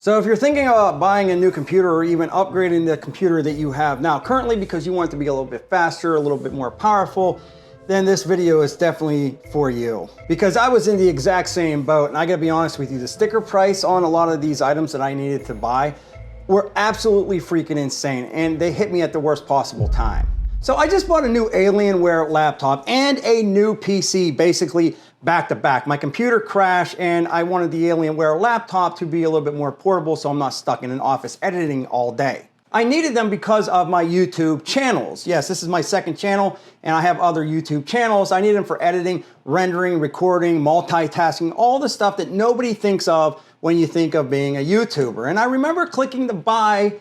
So if you're thinking about buying a new computer or even upgrading the computer that you have now currently because you want it to be a little bit faster, a little bit more powerful, then this video is definitely for you. Because I was in the exact same boat, and I gotta be honest with you, the sticker price on a lot of these items that I needed to buy were absolutely freaking insane, and they hit me at the worst possible time. So I just bought a new Alienware laptop and a new PC, basically back to back. My computer crashed and I wanted the Alienware laptop to be a little bit more portable so I'm not stuck in an office editing all day. I needed them because of my YouTube channels. Yes, this is my second channel and I have other YouTube channels. I need them for editing, rendering, recording, multitasking, all the stuff that nobody thinks of when you think of being a YouTuber. And I remember clicking the buy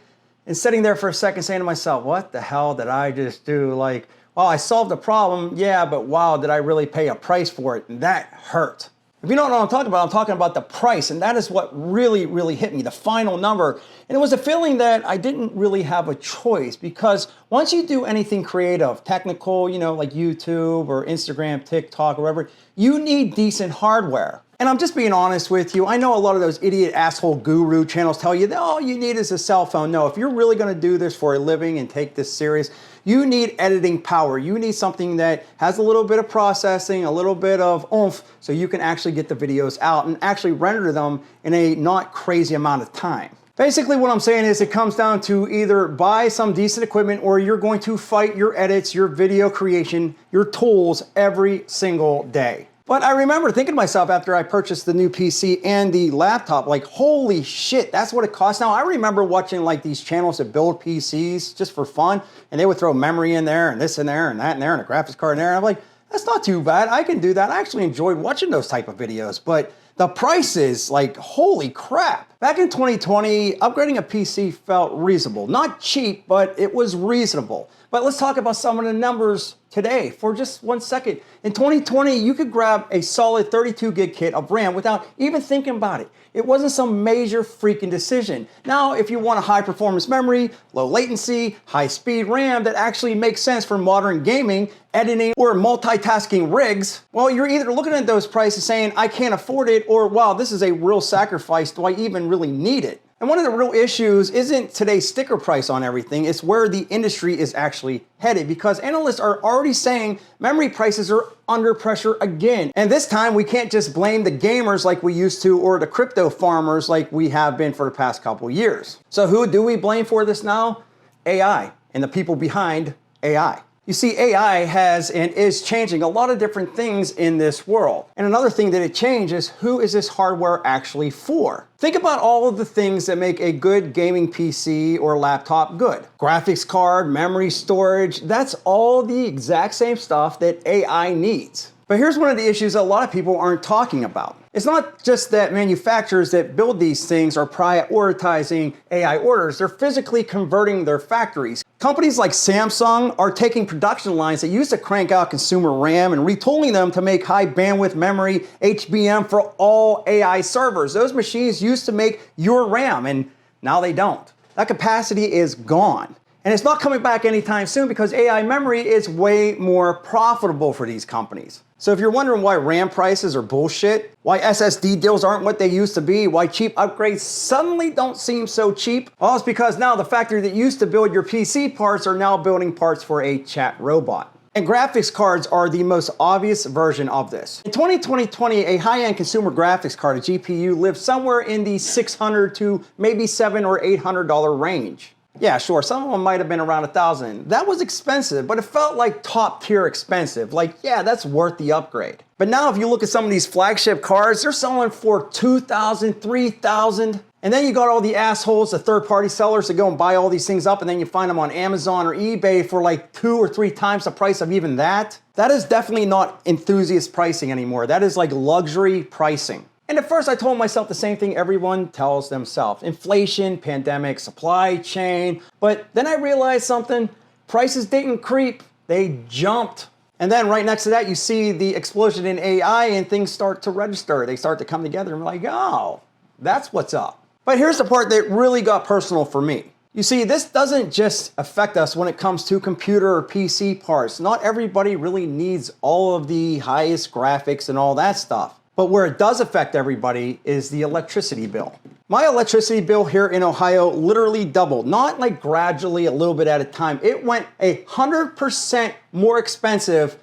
and sitting there for a second saying to myself, what the hell did I just do? Like, well, I solved the problem, yeah, but wow, did I really pay a price for it? And that hurt. If you don't know what I'm talking about the price, and that is what really, really hit me, the final number. And it was a feeling that I didn't really have a choice, because once you do anything creative, technical, like YouTube or Instagram, TikTok, or whatever, you need decent hardware. And I'm just being honest with you. I know a lot of those idiot asshole guru channels tell you that all you need is a cell phone. No, if you're really gonna do this for a living and take this serious, you need editing power. You need something that has a little bit of processing, a little bit of oomph, so you can actually get the videos out and actually render them in a not crazy amount of time. Basically what I'm saying is it comes down to either buy some decent equipment or you're going to fight your edits, your video creation, your tools every single day. But I remember thinking to myself after I purchased the new PC and the laptop, like, holy shit, that's what it costs now. I remember watching like these channels that build PCs just for fun, and they would throw memory in there and this in there and that in there and a graphics card in there. And I'm like, that's not too bad. I can do that. I actually enjoyed watching those type of videos, but the prices, like, holy crap. Back in 2020, upgrading a PC felt reasonable. Not cheap, but it was reasonable. But let's talk about some of the numbers today for just 1 second. In 2020, you could grab a solid 32 gig kit of RAM without even thinking about it. It wasn't some major freaking decision. Now, if you want a high performance memory, low latency, high speed RAM that actually makes sense for modern gaming, editing, or multitasking rigs, well, you're either looking at those prices saying, I can't afford it, or wow, this is a real sacrifice. Do I even really need it? And one of the real issues isn't today's sticker price on everything, it's where the industry is actually headed, because analysts are already saying memory prices are under pressure again. And this time we can't just blame the gamers like we used to, or the crypto farmers like we have been for the past couple years. So who do we blame for this now? AI and the people behind AI. You see, AI has and is changing a lot of different things in this world. And another thing that it changes, who is this hardware actually for? Think about all of the things that make a good gaming PC or laptop good. Graphics card, memory storage, that's all the exact same stuff that AI needs. But here's one of the issues that a lot of people aren't talking about. It's not just that manufacturers that build these things are prioritizing AI orders, they're physically converting their factories. Companies like Samsung are taking production lines that used to crank out consumer RAM and retooling them to make high bandwidth memory, HBM, for all AI servers. Those machines used to make your RAM, and now they don't. That capacity is gone. And it's not coming back anytime soon because AI memory is way more profitable for these companies. So if you're wondering why RAM prices are bullshit, why SSD deals aren't what they used to be, why cheap upgrades suddenly don't seem so cheap, well, it's because now the factory that used to build your PC parts are now building parts for a chat robot. And graphics cards are the most obvious version of this. In 2020, a high-end consumer graphics card, a GPU, lived somewhere in the $600 to maybe $700 or $800 range. Yeah, sure, some of them might have been around $1,000. That was expensive, but it felt like top tier expensive. Like, yeah, that's worth the upgrade. But now if you look at some of these flagship cards, they're selling for $2,000, $3,000. And then you got all the assholes, the third-party sellers that go and buy all these things up, and then you find them on Amazon or eBay for like 2 or 3 times the price of even that. That is definitely not enthusiast pricing anymore. That is like luxury pricing. And at first I told myself the same thing everyone tells themselves. Inflation, pandemic, supply chain. But then I realized something. Prices didn't creep, they jumped. And then right next to that, you see the explosion in AI and things start to register. They start to come together and we're like, oh, that's what's up. But here's the part that really got personal for me. You see, this doesn't just affect us when it comes to computer or PC parts. Not everybody really needs all of the highest graphics and all that stuff. But where it does affect everybody is the electricity bill. My electricity bill here in Ohio literally doubled, not like gradually a little bit at a time. It went 100% more expensive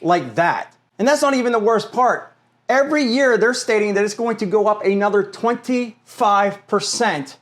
like that. And that's not even the worst part. Every year they're stating that it's going to go up another 25%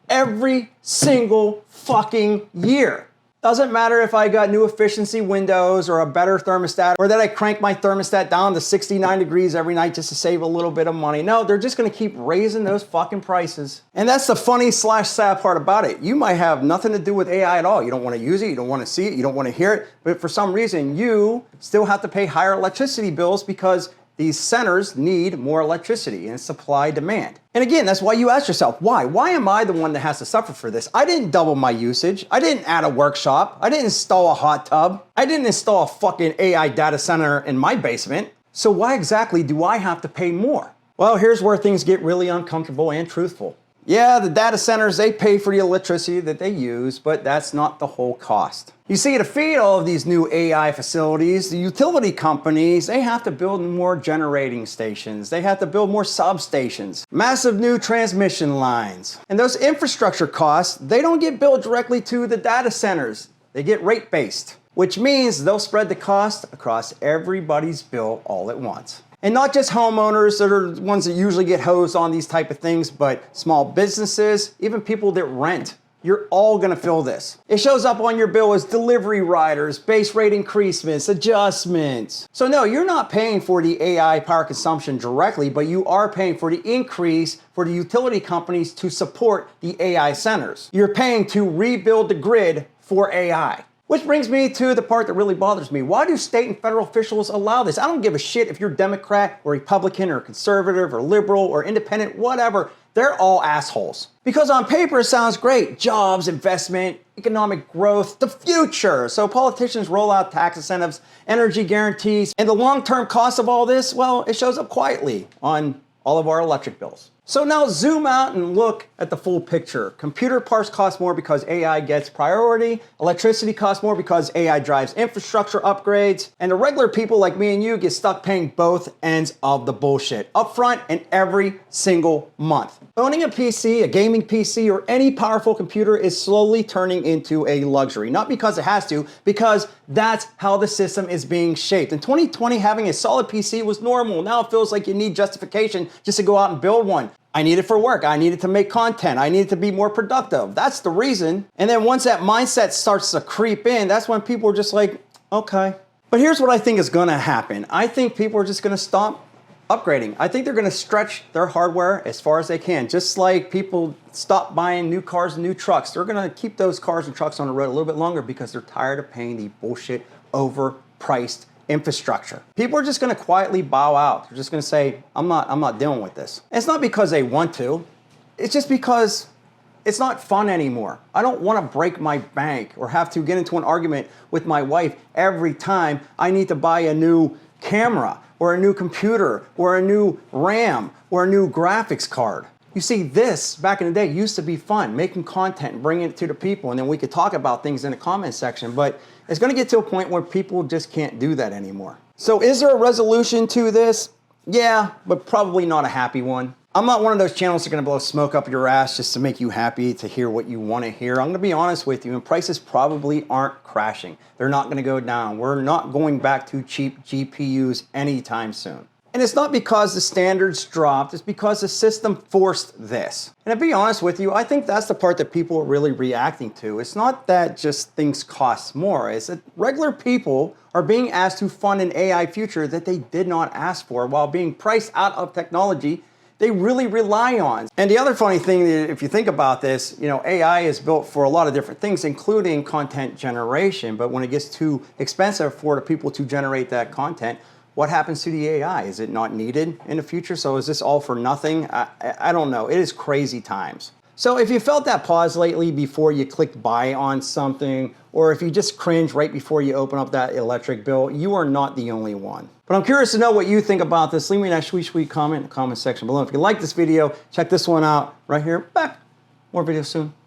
every single fucking year. Doesn't matter if I got new efficiency windows or a better thermostat or that I crank my thermostat down to 69 degrees every night just to save a little bit of money. No, they're just gonna keep raising those fucking prices. And that's the funny / sad part about it. You might have nothing to do with AI at all. You don't wanna use it, you don't wanna see it, you don't wanna hear it, but for some reason you still have to pay higher electricity bills because these centers need more electricity and supply demand. And again, that's why you ask yourself, why? Why am I the one that has to suffer for this? I didn't double my usage. I didn't add a workshop. I didn't install a hot tub. I didn't install a fucking AI data center in my basement. So why exactly do I have to pay more? Well, here's where things get really uncomfortable and truthful. Yeah, the data centers, they pay for the electricity that they use, but that's not the whole cost. You see, to feed all of these new AI facilities, the utility companies, they have to build more generating stations. They have to build more substations, massive new transmission lines. And those infrastructure costs, they don't get billed directly to the data centers. They get rate-based, which means they'll spread the cost across everybody's bill all at once. And not just homeowners that are the ones that usually get hosed on these type of things, but small businesses, even people that rent. You're all gonna feel this. It shows up on your bill as delivery riders, base rate increasements, adjustments. So no, you're not paying for the AI power consumption directly, but you are paying for the increase for the utility companies to support the AI centers. You're paying to rebuild the grid for AI. Which brings me to the part that really bothers me. Why do state and federal officials allow this? I don't give a shit if you're Democrat or Republican or conservative or liberal or independent, whatever. They're all assholes. Because on paper it sounds great. Jobs, investment, economic growth, the future. So politicians roll out tax incentives, energy guarantees, and the long-term cost of all this, well, it shows up quietly on all of our electric bills. So now zoom out and look at the full picture. Computer parts cost more because AI gets priority. Electricity costs more because AI drives infrastructure upgrades. And the regular people like me and you get stuck paying both ends of the bullshit upfront and every single month. Owning a PC, a gaming PC, or any powerful computer is slowly turning into a luxury. Not because it has to, because that's how the system is being shaped. In 2020, having a solid PC was normal. Now it feels like you need justification just to go out and build one. I need it for work. I need it to make content. I need it to be more productive. That's the reason. And then once that mindset starts to creep in, that's when people are just like, okay. But here's what I think is gonna happen. I think people are just gonna stop upgrading. I think they're gonna stretch their hardware as far as they can. Just like people stop buying new cars and new trucks. They're gonna keep those cars and trucks on the road a little bit longer because they're tired of paying the bullshit overpriced infrastructure. People are just gonna quietly bow out. They're just gonna say, I'm not dealing with this. And it's not because they want to, it's just because it's not fun anymore. I don't wanna break my bank or have to get into an argument with my wife every time I need to buy a new camera or a new computer or a new RAM or a new graphics card. You see, this back in the day used to be fun, making content and bringing it to the people, and then we could talk about things in the comment section, but it's gonna get to a point where people just can't do that anymore. So is there a resolution to this? Yeah, but probably not a happy one. I'm not one of those channels that are gonna blow smoke up your ass just to make you happy to hear what you wanna hear. I'm gonna be honest with you, and prices probably aren't crashing. They're not gonna go down. We're not going back to cheap GPUs anytime soon. And it's not because the standards dropped, it's because the system forced this. And to be honest with you, I think that's the part that people are really reacting to. It's not that just things cost more, it's that regular people are being asked to fund an AI future that they did not ask for while being priced out of technology they really rely on. And the other funny thing, if you think about this, you know, AI is built for a lot of different things, including content generation. But when it gets too expensive for the people to generate that content, what happens to the AI? Is it not needed in the future? So is this all for nothing? I don't know. It is crazy times. So if you felt that pause lately before you clicked buy on something, or if you just cringe right before you open up that electric bill, you are not the only one. But I'm curious to know what you think about this. Leave me that sweet comment in the comment section below. If you like this video, check this one out right here. Back. More videos soon.